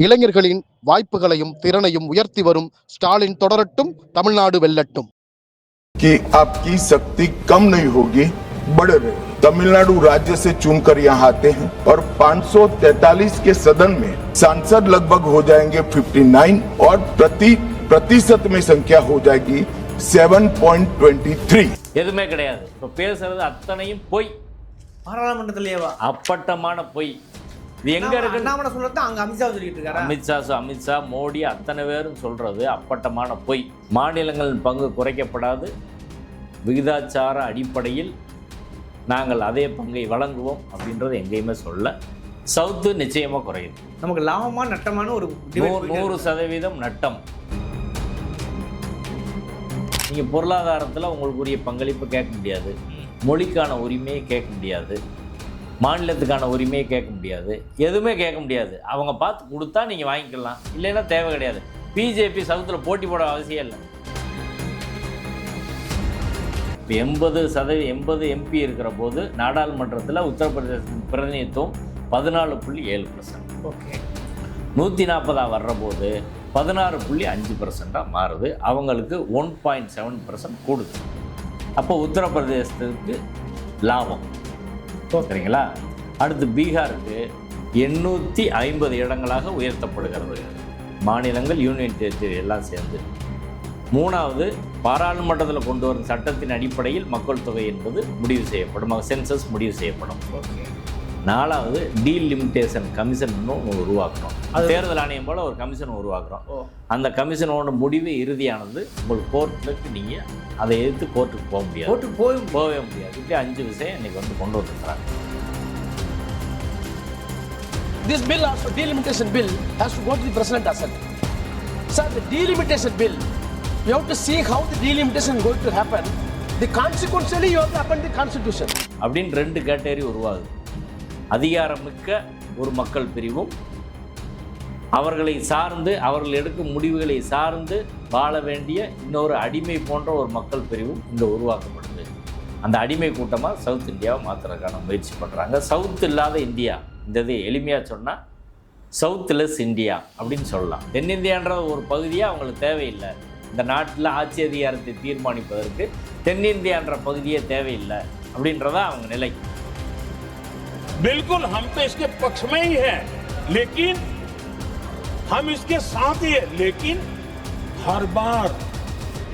இளைஞர்களின் வாய்ப்புகளையும் திறனையும் உயர்த்தி வரும் ஸ்டாலின் தொடரட்டும், தமிழ்நாடு வெல்லட்டும். कि आपकी शक्ति कम नहीं होगी, बढ़ रही। तमिलनाडु राज्य से चुनकर यहाँ आते हैं और 543 के सदन में सांसद लगभग हो जाएंगे 59 और प्रतिशत में संख्या हो जाएगी 7.23। எதுவுமே கிடையாது. இப்போ பேசுறது அத்தனையும் பொய். பாராளுமன்றத்திலேவா? அப்பட்டமான பொய். இது எங்க இருக்கு? அண்ணாமலை சொல்றது அங்க அமித்ஷா சொல்லிட்டு இருக்காரு. அமித்ஷா மோடி அத்தனை பேரும் சொல்றது அப்பட்டமான பொய். மாநிலங்களின் பங்கு குறைக்கப்படாது, விகிதாச்சார அடிப்படையில் நாங்கள் அதே பங்கை வழங்குவோம் அப்படின்றது எங்கேயுமே சொல்ல. சவுத்து நிச்சயமாக குறையுது. நமக்கு லாபமா நட்டமான ஒரு 100% நட்டம். நீங்கள் பொருளாதாரத்தில் உங்களுக்குரிய பங்களிப்பு கேட்க முடியாது, மொழிக்கான உரிமையை கேட்க முடியாது, மாநிலத்துக்கான உரிமையை கேட்க முடியாது, எதுவுமே கேட்க முடியாது. அவங்க பார்த்து கொடுத்தா நீங்கள் வாங்கிக்கலாம், இல்லைன்னா தேவை கிடையாது. பிஜேபி சவுத்தில் போட்டி போட அவசியம் இல்லை. இப்போ 80 எம்பி இருக்கிற போது நாடாளுமன்றத்தில் உத்தரப்பிரதேச பிரதிநிதித்துவம் 14.7%. ஓகே. 140 வர்ற போது 16.5% மாறுது. அவங்களுக்கு 1.7% கூடுது. அப்போ உத்தரப்பிரதேசத்துக்கு லாபம். சரிங்களா? அடுத்து பீகாருக்கு 850 இடங்களாக உயர்த்தப்படுகிறது. மாநிலங்கள், யூனியன் டெரிட்டரி எல்லாம் சேர்ந்து. மூணாவது, பாராளுமன்றத்தில் கொண்டு வரும் சட்டத்தின் அடிப்படையில் மக்கள் தொகை என்பது முடிவு செய்யப்படும், சென்சஸ் முடிவு செய்யப்படும். நாலாவது, டீலிமிட்டேஷன் கமிஷன் ஒன்று உருவாக்குறோம். தேர்தல் ஆணையம் போல் ஒரு கமிஷன் உருவாக்குறோம். அந்த கமிஷனோட முடிவு இறுதியானது. உங்கள் கோர்ட்டுக்கு நீங்கள் அதை எதிர்த்து கோர்ட்டுக்கு போக முடியாது, போகவே முடியாது. இப்படி 5 விஷயம் இன்னைக்கு வந்து கொண்டு வந்துருக்கிறாங்க. This bill also, delimitation bill, has to go to the president as well. Sir, the delimitation bill, you have to see how the delimitation is going to happen. The consequentially you have to amend the constitution. அப்படின்னு 2 category உருவாகுது. அதிகாரமிக்க ஒரு மக்கள் பிரிவும், அவர்களை சார்ந்து அவர்கள் எடுக்கும் முடிவுகளை சார்ந்து வாழ வேண்டிய இன்னொரு அடிமை போன்ற ஒரு மக்கள் பிரிவும் இங்கே உருவாக்கப்படுது. அந்த அடிமை கூட்டமாக சவுத் இந்தியாவை மாற்றுறதுக்கான முயற்சி பண்ணுறாங்க. சவுத் இல்லாத இந்தியா, இந்த இது எளிமையாக சொன்னால் சவுத்லெஸ் இந்தியா அப்படின்னு சொல்லலாம். தென்னிந்தியான்ற ஒரு பகுதியாக அவங்களுக்கு தேவையில்லை. இந்த நாட்டில் ஆட்சி அதிகாரத்தை தீர்மானிப்பதற்கு தென்னிந்தியான்ற பகுதியே தேவையில்லை அப்படின்றதா அவங்க நிலை. बिल्कुल हम तो इसके पक्ष में ही है, लेकिन हम इसके साथ ही है, लेकिन हर बार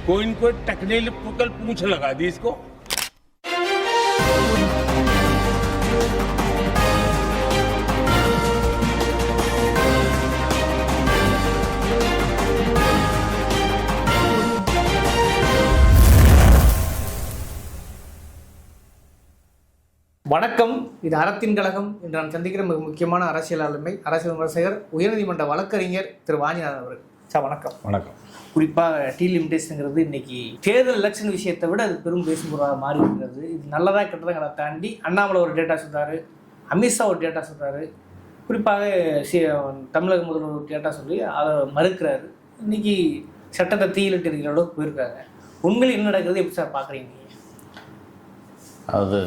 कोई न कोई टेक्निकल पूछ लगा दी इसको. வணக்கம். இது அறத்தின் கழகம். இன்று நான் சந்திக்கிற மிக முக்கியமான அரசியல் விமர்சகர், உயர்நீதிமன்ற வழக்கறிஞர் திரு வாஞ்சிநாதன் அவர்கள். சார் வணக்கம். வணக்கம். குறிப்பாக டீலிமிட்டேஷனுங்கிறது இன்னைக்கு தேர்தல் எலெக்ஷன் விஷயத்தை விட அது பெரும் பேசுபொருளாக மாறி இருக்கிறது. இது நல்லதாக கெட்டதாக தாண்டி அண்ணாமலை ஒரு டேட்டா சொல்கிறாரு, அமித்ஷா ஒரு டேட்டா சொல்கிறாரு, குறிப்பாக தமிழக முதல்வர் ஒரு டேட்டா சொல்லி அதை மறுக்கிறாரு. இன்னைக்கு சட்டத்தை தீயிலிட்டு இருக்கிற அளவுக்கு போயிருக்காங்க. உண்மையில் என்ன நடக்கிறது எப்படி சார் பார்க்குறீங்க? அது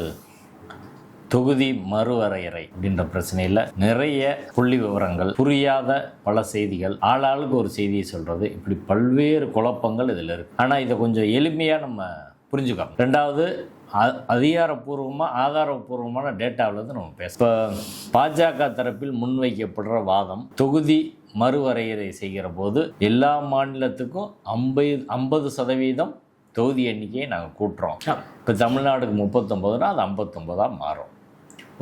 தொகுதி மறுவரையறை அப்படின்ற பிரச்சனையில் நிறைய புள்ளி விவரங்கள், புரியாத பல செய்திகள், ஆளாளுக்கு ஒரு செய்தியை சொல்கிறது, இப்படி பல்வேறு குழப்பங்கள் இதில் இருக்குது. ஆனால் இதை கொஞ்சம் எளிமையாக நம்ம புரிஞ்சுக்கலாம். ரெண்டாவது, ஆதாரபூர்வமான டேட்டாவில் நம்ம பேச. இப்போ பாஜக தரப்பில் முன்வைக்கப்படுற வாதம், தொகுதி மறுவரையறை செய்கிற போது எல்லா மாநிலத்துக்கும் 50% தொகுதி எண்ணிக்கையை நாங்கள் கூட்டுறோம். இப்போ தமிழ்நாடுக்கு 39னா அது 59 மாறும்.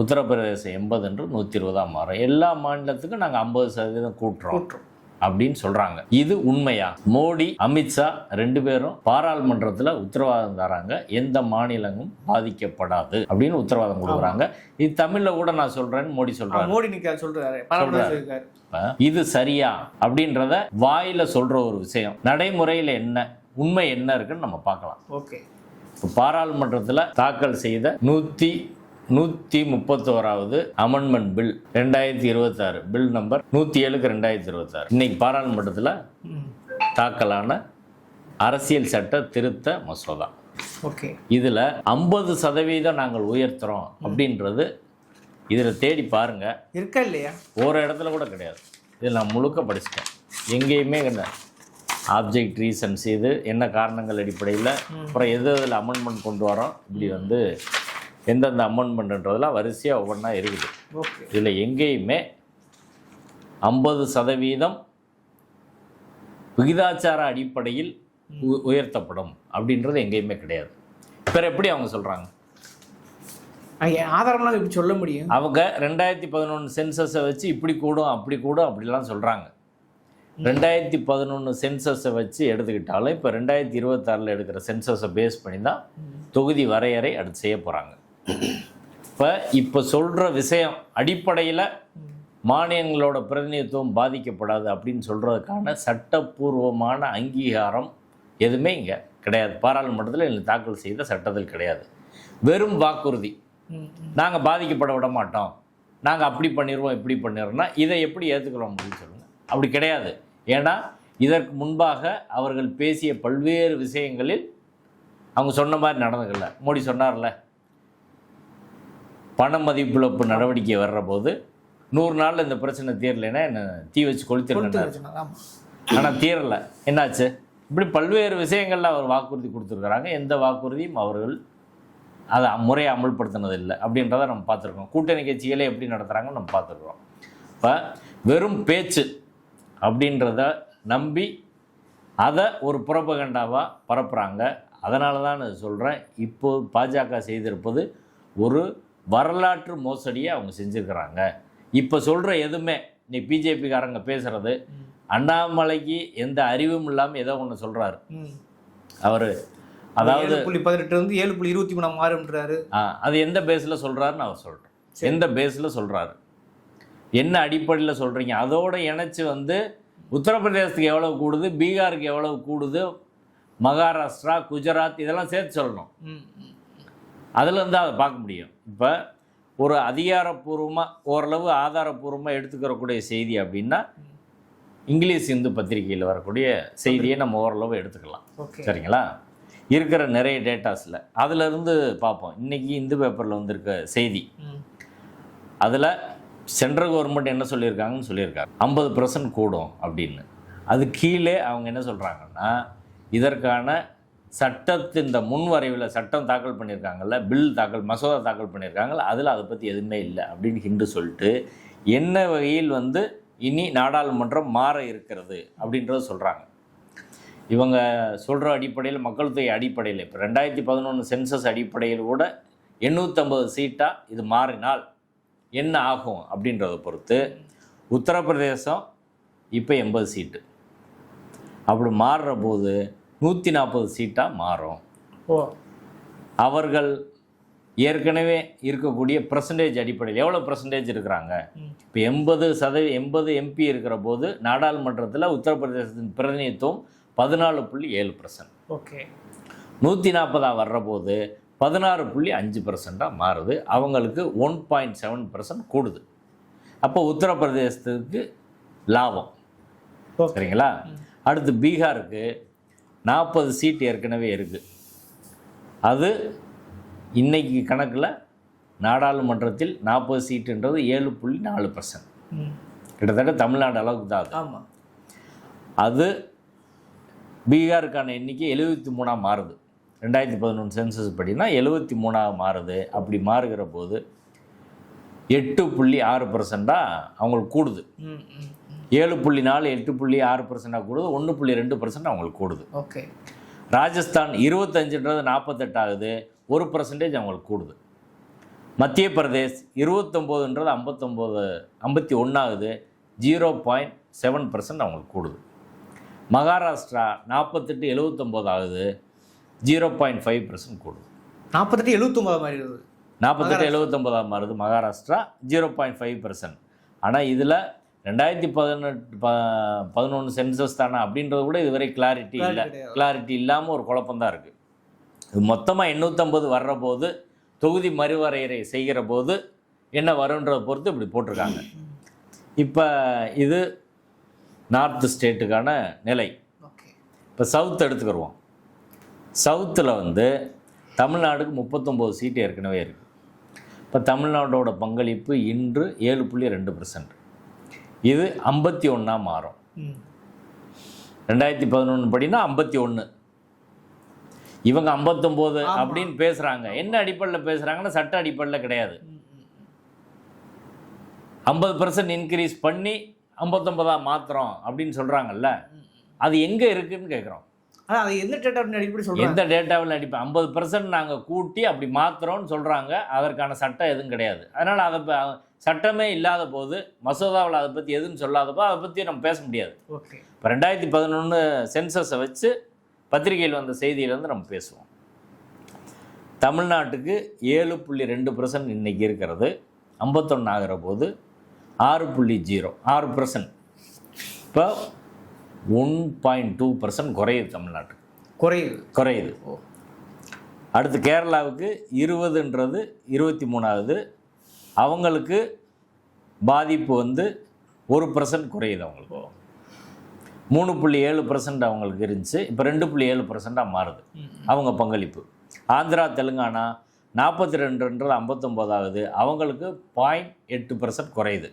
உத்தரப்பிரதேசம் 80 என்று 120 மாறும். எல்லா மாநிலத்துக்கும் நாங்கள் 50% கூட்டுறோம் அப்படின்னு சொல்கிறாங்க. இது உண்மையா? மோடி, அமித்ஷா 2 பேரும் பாராளுமன்றத்தில் உத்தரவாதம் தராங்க, எந்த மாநிலமும் பாதிக்கப்படாது அப்படின்னு உத்தரவாதம் கொடுக்குறாங்க. இது தமிழில் கூட நான் சொல்கிறேன்னு மோடி சொல்கிறாரு. இது சரியா அப்படின்றத வாயில் சொல்கிற ஒரு விஷயம். நடைமுறையில் என்ன, உண்மை என்ன இருக்குன்னு நம்ம பார்க்கலாம். ஓகே. இப்போ பாராளுமன்றத்தில் தாக்கல் செய்த 131வது அமெண்ட்மெண்ட் பில் 2026, பில் நம்பர் 107/2026 இன்னைக்கு பாராளுமன்றத்தில் தாக்கலான அரசியல் சட்ட திருத்த மசோதா. ஓகே. இதில் 50% நாங்கள் உயர்த்துறோம் அப்படின்றது இதில் தேடி பாருங்க, இருக்கா இல்லையா? ஒரு இடத்துல கூட கிடையாது. இதில் நான் முழுக்க படிச்சிட்டேன். எங்கேயுமே என்ன ஆப்ஜெக்ட் ரீசன்ஸ் இது என்ன காரணங்கள் அடிப்படையில், அப்புறம் எது இதில் அமெண்ட்மெண்ட் கொண்டு வரோம், இப்படி வந்து எந்தெந்த அமெண்ட்மெண்ட்ன்றதெல்லாம் வரிசையாக ஒவ்வொன்றா இருக்குது. இதில் எங்கேயுமே 50% விகிதாச்சார அடிப்படையில் உயர்த்தப்படும் அப்படின்றது எங்கேயுமே கிடையாது. பிற எப்படி அவங்க சொல்கிறாங்க? ஆதாரம்லாம் எப்படி சொல்ல முடியும்? அவங்க 2011 சென்சஸை வச்சு இப்படி கூடும் அப்படி கூடும் அப்படிலாம் சொல்கிறாங்க. 2011 சென்சஸை வச்சு எடுத்துக்கிட்டாலும் இப்போ 2026 எடுக்கிற சென்சஸை பேஸ் பண்ணி தான் தொகுதி வரையறை அடுத்து செய்ய போகிறாங்க. இப்போ சொல்கிற விஷயம் அடிப்படையில் மானியங்களோட பிரதிநிதித்துவம் பாதிக்கப்படாது அப்படின்னு சொல்கிறதுக்கான சட்டப்பூர்வமான அங்கீகாரம் எதுவுமே இங்கே கிடையாது. பாராளுமன்றத்தில் எங்களுக்கு தாக்கல் செய்த சட்டத்தில் கிடையாது. வெறும் வாக்குறுதி, நாங்கள் பாதிக்கப்பட விட மாட்டோம், நாங்கள் அப்படி பண்ணிடுவோம் இப்படி பண்ணிடுறோம்னா இதை எப்படி ஏற்றுக்கிறோம் அப்படின்னு சொல்லுங்கள். அப்படி கிடையாது. ஏன்னா இதற்கு முன்பாக அவர்கள் பேசிய பல்வேறு விஷயங்களில் அவங்க சொன்ன மாதிரி நடந்துக்கல. மோடி சொன்னார்ல, பண மதிப்பிழப்பு நடவடிக்கை வர்ற போது 100 நாளில் இந்த பிரச்சனை தீரலைன்னா என்ன தீ வச்சு கொளுத்திருக்காங்க. ஆனால் தீரலை. என்னாச்சு? இப்படி பல்வேறு விஷயங்களில் அவர் வாக்குறுதி கொடுத்துருக்குறாங்க. எந்த வாக்குறுதியும் அவர்கள் அதை முறையை அமல்படுத்தினது இல்லை அப்படின்றத நம்ம பார்த்துருக்கோம். கூட்டணி கட்சிகளை எப்படி நடத்துகிறாங்கன்னு நம்ம பார்த்துருக்குறோம். இப்போ வெறும் பேச்சு அப்படின்றத நம்பி அதை ஒரு புரபகண்டாவாக பரப்புகிறாங்க. அதனால தான் நான் சொல்கிறேன், இப்போது பாஜக செய்திருப்பது ஒரு வரலாற்று மோசடியை அவங்க செஞ்சுருக்கிறாங்க. இப்போ சொல்கிற எதுவுமே நீ பிஜேபிக்காரங்க பேசுகிறது, அண்ணாமலைக்கு எந்த அறிவும் இல்லாமல் ஏதோ ஒன்று சொல்கிறாரு அவர். அதாவது 7.18 வந்து 7.23 மாறுன்றாரு. அது எந்த பேஸில் சொல்கிறாருன்னு அவர் சொல்கிறேன். எந்த பேஸில் சொல்கிறாரு, என்ன அடிப்படையில் சொல்கிறீங்க? அதோடு இணைச்சி வந்து உத்தரப்பிரதேசத்துக்கு எவ்வளவு கூடுது, பீகாருக்கு எவ்வளவு கூடுது, மகாராஷ்டிரா, குஜராத் இதெல்லாம் சேர்த்து சொல்லணும். அதுலேருந்து அதை பார்க்க முடியும். இப்போ ஒரு அதிகாரப்பூர்வமாக ஓரளவு ஆதாரப்பூர்வமாக எடுத்துக்கிறக்கூடிய செய்தி அப்படின்னா இங்கிலீஷ் இந்து பத்திரிகையில் வரக்கூடிய செய்தியை நம்ம ஓரளவு எடுத்துக்கலாம். சரிங்களா? இருக்கிற நிறைய டேட்டாஸில் அதிலிருந்து பார்ப்போம். இன்றைக்கி இந்து பேப்பரில் வந்திருக்க செய்தி, அதில் சென்ட்ரல் கவர்மெண்ட் என்ன சொல்லியிருக்காங்கன்னு சொல்லியிருக்காங்க 50% கூடும் அப்படின்னு. அது கீழே அவங்க என்ன சொல்கிறாங்கன்னா, இதற்கான சட்டத்தின் இந்த முன்வரைவில் சட்டம் தாக்கல் பண்ணியிருக்காங்கல்ல, பில் தாக்கல் மசோதா தாக்கல் பண்ணியிருக்காங்கல்ல, அதில் அதை பற்றி எதுவுமே இல்லை அப்படின்னு ஹிண்டு சொல்லிட்டு என்ன வகையில் வந்து இனி நாடாளுமன்றம் மாற இருக்கிறது அப்படின்றத சொல்கிறாங்க. இவங்க சொல்கிற அடிப்படையில், மக்கள் தொகை அடிப்படையில், இப்போ 2011 சென்சஸ் அடிப்படையில் கூட 850 சீட்டாக இது மாறினால் என்ன ஆகும் அப்படின்றத பொறுத்து உத்தரப்பிரதேசம் இப்போ 80 சீட்டு, அப்படி மாறுற போது 140 சீட்டாக மாறும். அவர்கள் ஏற்கனவே இருக்கக்கூடிய பர்சன்டேஜ் அடிப்படையில் எவ்வளோ பர்சன்டேஜ் இருக்கிறாங்க, இப்போ 80 எம்பி இருக்கிற போது நாடாளுமன்றத்தில் உத்தரப்பிரதேசத்தின் பிரதிநிதித்துவம் 14.7%. ஓகே. 140 வர்ற போது 16.5% மாறுது. அவங்களுக்கு 1.7% கூடுது. அப்போ உத்தரப்பிரதேசத்துக்கு லாபம். சரிங்களா? அடுத்து பீகாருக்கு 40 சீட் ஏற்கனவே இருக்குது. அது இன்னைக்கு கணக்கில் நாடாளுமன்றத்தில் 40 சீட்டுன்றது 7.4%. கிட்டத்தட்ட தமிழ்நாடு அளவுக்கு தான் அது. ஆமாம். அது பீகாருக்கான எண்ணிக்கை 73 மாறுது. 2011 சென்சஸ் படினா 73 மாறுது. அப்படி மாறுகிற போது 8.6% அவங்களுக்கு கூடுது. 7.4 8.6% கூடுது. 1.2% அவங்களுக்கு கூடுது. ஓகே. ராஜஸ்தான் 25ன்றது 48 ஆகுது. 1% அவங்களுக்கு கூடுது. மத்திய பிரதேஷ் 29ன்றது 51 ஆகுது. 0.7% அவங்களுக்கு கூடுது. மகாராஷ்டிரா 48 79 ஆகுது. 0.5% கூடுது. 48 79 மாறிடுது. 48 79 மாறுது மகாராஷ்டிரா. 0.5%. ஆனால் இதில் 2011 சென்சஸ் தானே அப்படின்றது கூட இதுவரை கிளாரிட்டி இல்லை. கிளாரிட்டி இல்லாமல் ஒரு குழப்பம்தான் இருக்குது. இது மொத்தமாக 850 வர்ற போது தொகுதி மறுவரையறை செய்கிற போது என்ன வருன்றதை பொறுத்து இப்படி போட்டிருக்காங்க. இப்போ இது நார்த் ஸ்டேட்டுக்கான நிலை. இப்போ சவுத் எடுத்துக்கிடுவோம். சவுத்தில் வந்து தமிழ்நாடுக்கு 39 சீட்டு ஏற்கனவே இருக்குது. இப்போ தமிழ்நாடோட பங்களிப்பு இன்று 7.2%. இது 51 மாறும். 2011 படினா 51, இவங்க 59 அப்படின்னு பேசுறாங்க. என்ன அடிப்படையில் பேசுறாங்கன்னா சட்ட அடிப்படையில் கிடையாது. 50% இன்க்ரீஸ் பண்ணி 59 மாத்திரம் அப்படின்னு சொல்றாங்கல்ல, அது எங்க இருக்குன்னு கேட்குறோம். அது எந்த டேட்டாவின் அடிப்படை சொல்றாங்க? எந்த டேட்டாவில் அடிப்படை 50% நாங்கள் கூட்டி அப்படி மாத்திரம்னு சொல்றாங்க. அதற்கான சட்டம் எதுவும் கிடையாது. அதனால அதை சட்டமே இல்லாத போது, மசோதாவில் அதை பற்றி எதுவும் சொல்லாதப்போ அதை பற்றி நம்ம பேச முடியாது. ஓகே, இப்போ 2011 சென்சஸை வச்சு பத்திரிகையில் வந்த செய்தியிலேருந்து நம்ம பேசுவோம். தமிழ்நாட்டுக்கு 7.2% இன்னைக்கு இருக்கிறது. 51 ஆகிற போது 6.06%. இப்போ 1.2% குறையுது. தமிழ்நாட்டுக்கு குறையுது. அடுத்து கேரளாவுக்கு 20ன்றது 23ஆகுது. அவங்களுக்கு பாதிப்பு 1% குறையுது. அவங்களுக்கு 3.7% அவங்களுக்கு இருந்துச்சு, இப்போ 2.7% மாறுது அவங்க பங்களிப்பு. ஆந்திரா தெலுங்கானா 42ன்றது 59ஆகுது, அவங்களுக்கு 0.8% குறையுது.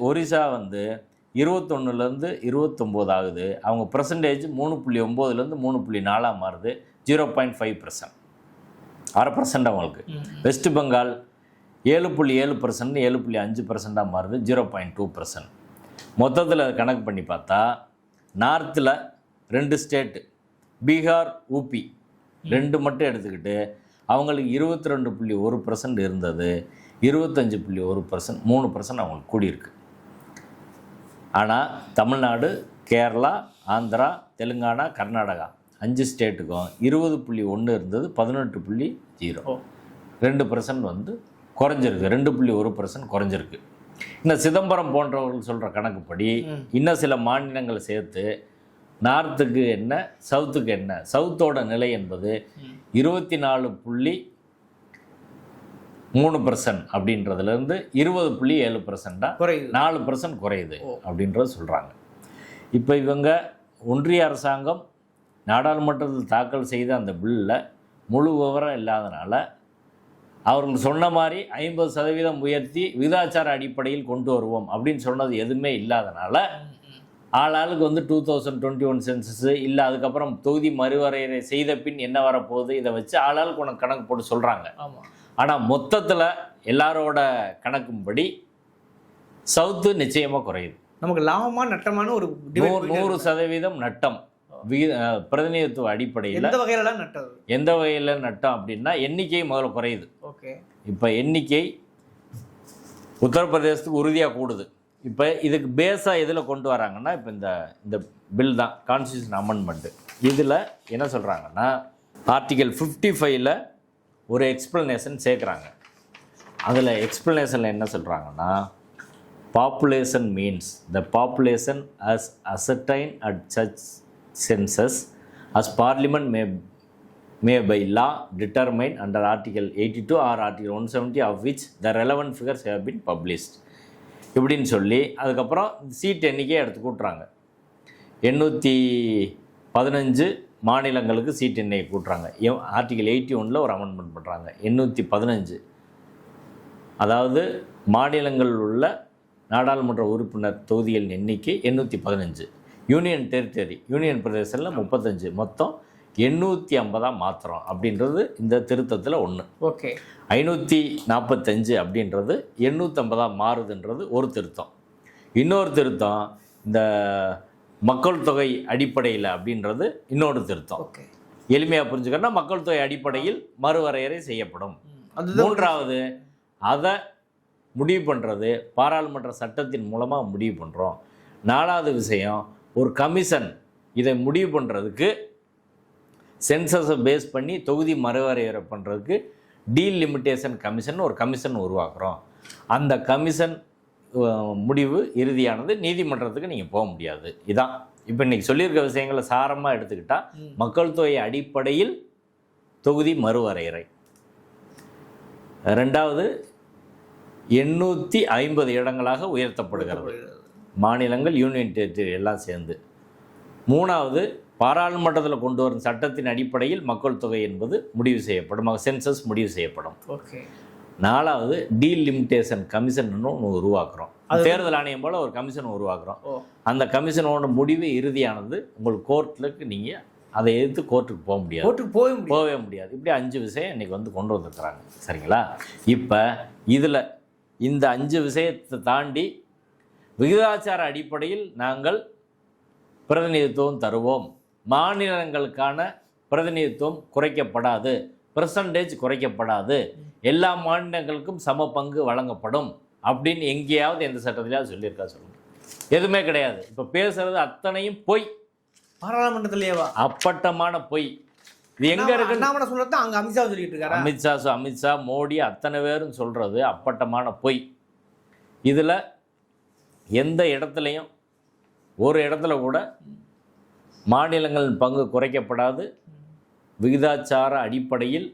ஒரிசா 21லேருந்து 29 ஆகுது, அவங்க பர்சன்டேஜ் 3.9லேருந்து 3.4 மாறுது, 0.5%, 0.5% அவங்களுக்கு. வெஸ்ட் பெங்கால் 7.7% 7.5% மாறுது, 0.2%. மொத்தத்தில் கணக்கு பண்ணி பார்த்தா நார்த்தில் 2 ஸ்டேட்டு, பீகார் ஊபி 2 மட்டும் எடுத்துக்கிட்டு அவங்களுக்கு 22.1% இருந்தது, 25.1%, 3% அவங்களுக்கு கூடியிருக்கு. ஆனால் தமிழ்நாடு, கேரளா, ஆந்திரா, தெலுங்கானா, கர்நாடகா 5 ஸ்டேட்டுக்கும் 20.1 இருந்தது, 18.0, 2% குறைஞ்சிருக்கு, 2.1% குறைஞ்சிருக்கு. இன்னும் சிதம்பரம் போன்றவர்கள் சொல்கிற கணக்குப்படி இன்னும் சில மாநிலங்களை சேர்த்து நார்த்துக்கு என்ன, சவுத்துக்கு என்ன, சவுத்தோட நிலை என்பது 24.3% அப்படின்றதுலேருந்து 20.7%, 4% குறையுது அப்படின்றது சொல்கிறாங்க. இப்போ இவங்க ஒன்றிய அரசாங்கம் நாடாளுமன்றத்தில் தாக்கல் செய்த அந்த பில்லில் முழு விவரம் இல்லாதனால அவர்கள் சொன்ன மாதிரி 50% உயர்த்தி விகிதாச்சார அடிப்படையில் கொண்டு வருவோம் அப்படின்னு சொன்னது எதுவுமே இல்லாதனால ஆளாளுக்கு 2021 சென்சஸ் இல்லை, அதுக்கப்புறம் தொகுதி மறுவரையறை செய்த பின் என்ன வரப்போகுது, இதை வச்சு ஆளாளுக்கு உனக்கு கணக்கு போட்டு சொல்கிறாங்க. ஆனால் மொத்தத்தில் எல்லாரோட கணக்கும்படி சவுத்து நிச்சயமாக குறையுது. நமக்கு லாபமாக நட்டமான ஒரு 100% நட்டம். பிரதிநிதித்துவ அடிப்படையில் எந்த வகையில் நட்டம் அப்படின்னா எண்ணிக்கை முதல்ல குறையுது. இப்போ எண்ணிக்கை உத்தரப்பிரதேசத்துக்கு உறுதியாக கூடுது. இப்போ இதுக்கு பேஸாக எதில் கொண்டு வராங்கன்னா, இப்போ இந்த பில் தான் கான்ஸ்டியூஷன் அமெண்ட்மெண்ட்டு. இதில் என்ன சொல்கிறாங்கன்னா, ஆர்டிகல் 55ல் ஒரு எக்ஸ்பிளனேஷன் சேர்க்குறாங்க. அதில் எக்ஸ்பிளனேஷனில் என்ன சொல்கிறாங்கன்னா, population means the population as ascertained at such census as parliament may by law determine under article 82 or article 170 of which the relevant figures have been published இப்படின்னு சொல்லி அதுக்கப்புறம் சீட் எண்ணிக்கையை எடுத்து கூட்டுறாங்க. 815 மாநிலங்களுக்கு சீட் எண்ணிக்கை கூட்டுறாங்க. ஆர்டிகல் 81ல் ஒரு அமெண்ட்மெண்ட் பண்ணுறாங்க. 815, அதாவது மாநிலங்களில் உள்ள நாடாளுமன்ற உறுப்பினர் தொகுதிகளின் எண்ணிக்கை 815. யூனியன் டெரிட்டரி, யூனியன் பிரதேசத்தில் 35, மொத்தம் 850 மாத்திரம் அப்படின்றது இந்த திருத்தத்தில் ஒன்று. 545 அப்படின்றது 850 மாறுதுன்றது ஒரு திருத்தம். இன்னொரு திருத்தம் இந்த மக்கள் தொகை அடிப்படையில் அப்படின்றது இன்னொரு திருத்தம். எளிமையாக புரிஞ்சுக்கணும்னா மக்கள் தொகை அடிப்படையில் மறுவரையறை செய்யப்படும். மூன்றாவது, அதை முடிவு பண்ணுறது பாராளுமன்ற சட்டத்தின் மூலமாக முடிவு பண்ணுறோம். நாலாவது விஷயம், ஒரு கமிஷன் இதை முடிவு பண்ணுறதுக்கு சென்சஸை பேஸ் பண்ணி தொகுதி மறுவரையறை பண்ணுறதுக்கு டீலிமிட்டேஷன் கமிஷன் ஒரு கமிஷன் உருவாக்குறோம். அந்த கமிஷன் முடிவு இறுதியானது, நீதிமன்றத்துக்கு நீங்கள் போக முடியாது. இதான் இப்போ இன்றைக்கி சொல்லியிருக்க விஷயங்களை சாரமாக எடுத்துக்கிட்டால் மக்கள் தொகை அடிப்படையில் தொகுதி மறுவரையறை. ரெண்டாவது, 850 இடங்களாக உயர்த்தப்படுகிறது மாநிலங்கள், யூனியன் டெரிட்டரி எல்லாம் சேர்ந்து. மூணாவது, பாராளுமன்றத்தில் கொண்டு வரும் சட்டத்தின் அடிப்படையில் மக்கள் தொகை என்பது முடிவு செய்யப்படும், சென்சஸ் முடிவு செய்யப்படும். 4வது டீலிமிட்டேஷன் கமிஷன் ஒன்று உருவாக்குறோம். தேர்தல் ஆணையம் போல் ஒரு கமிஷன் உருவாக்குறோம். அந்த கமிஷனோட முடிவு இறுதியானது உங்களுக்கு கோர்ட்டுக்கு நீங்கள் அதை எதிர்த்து கோர்ட்டுக்கு போக முடியாது, போகவே முடியாது. இப்படி 5 விஷயம் இன்றைக்கி வந்து கொண்டு வந்திருக்கிறாங்க. சரிங்களா? இப்போ இதில் இந்த 5 விஷயத்தை தாண்டி விகிதாச்சார அடிப்படையில் நாங்கள் பிரதிநிதித்துவம் தருவோம், மாநிலங்களுக்கான பிரதிநிதித்துவம் குறைக்கப்படாது, பெர்சன்டேஜ் குறைக்கப்படாது, எல்லா மாநிலங்களுக்கும் சம பங்கு வழங்கப்படும் அப்படின்னு எங்கேயாவது எந்த சட்டத்திலேயாவது சொல்லியிருக்கா சொல்லுங்க? எதுவுமே கிடையாது. இப்போ பேசுறது அத்தனையும் பொய், பாராளுமன்றத்திலேயேவா? அப்பட்டமான பொய். இது எங்க இருக்கு? அண்ணாமலை சொல்றது அங்க அமித்ஷா சொல்லிட்டு இருக்காரு. அமித்ஷா மோடி அத்தனை பேரும் சொல்றது அப்பட்டமான பொய். இதுல எந்த இடத்துலையும் ஒரு இடத்துல கூட மாநிலங்களின் பங்கு குறைக்கப்படாது, விகிதாச்சார அடிப்படையில்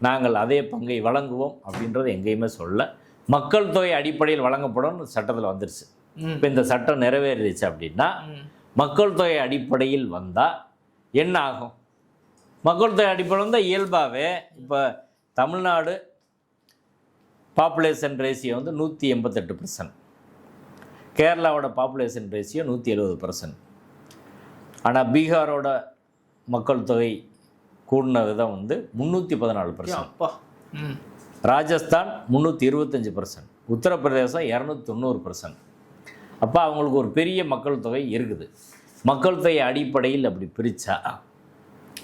நாங்கள் அதே பங்கை வழங்குவோம் அப்படின்றது எங்கேயுமே சொல்ல. மக்கள் தொகை அடிப்படையில் வழங்கப்படும் சட்டத்தில் வந்துருச்சு. இப்போ இந்த சட்டம் நிறைவேறிடுச்சு அப்படின்னா மக்கள் தொகை அடிப்படையில் வந்தால் என்ன ஆகும்? மக்கள் தொகை அடிப்படையில் வந்தால் இயல்பாகவே இப்போ தமிழ்நாடு பாப்புலேஷன் ரேஷியோ வந்து 188%, கேரளாவோட பாப்புலேஷன் ரேஷியோ 170%. ஆனால் பீகாரோட மக்கள் தொகை கூடின விதம் வந்து 314%, ராஜஸ்தான் 325%, உத்தரப்பிரதேசம் 290%. அப்போ அவங்களுக்கு ஒரு பெரிய மக்கள் தொகை இருக்குது. மக்கள் தொகை அடிப்படையில் அப்படி பிரித்தா,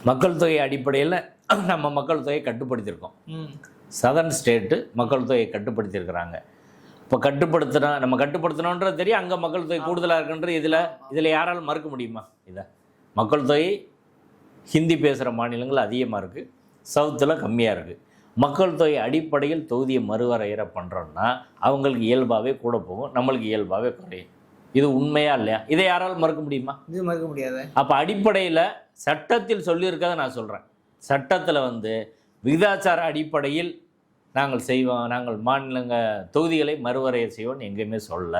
மக்கள் தொகை அடிப்படையில் நம்ம மக்கள் தொகையை கட்டுப்படுத்தியிருக்கோம். சதர்ன் ஸ்டேட்டு மக்கள் தொகையை கட்டுப்படுத்தியிருக்கிறாங்க. இப்போ நம்ம கட்டுப்படுத்தணுன்றது தெரியும். அங்கே மக்கள் தொகை கூடுதலாக இருக்குன்றது இதில் யாராலும் மறுக்க முடியுமா? இதை மக்கள் தொகை ஹிந்தி பேசுகிற மாநிலங்கள் அதிகமாக இருக்குது, சவுத்தில் கம்மியாக இருக்குது. மக்கள் தொகை அடிப்படையில் தொகுதியை மறுவரையறை பண்ணுறோன்னா அவங்களுக்கு இயல்பாகவே கூட போகும், நம்மளுக்கு இயல்பாகவே குறையும். இது உண்மையா இல்லையா? இதை யாராலும் மறுக்க முடியுமா? இது மறுக்க முடியாது. அப்போ அடிப்படையில் சட்டத்தில் சொல்லியிருக்கதை நான் சொல்கிறேன். சட்டத்தில் வந்து விகிதாச்சார அடிப்படையில் நாங்கள் செய்வோம், நாங்கள் தொகுதிகளை மறுவரையறை செய்வோம்னு எங்கேயுமே சொல்ல.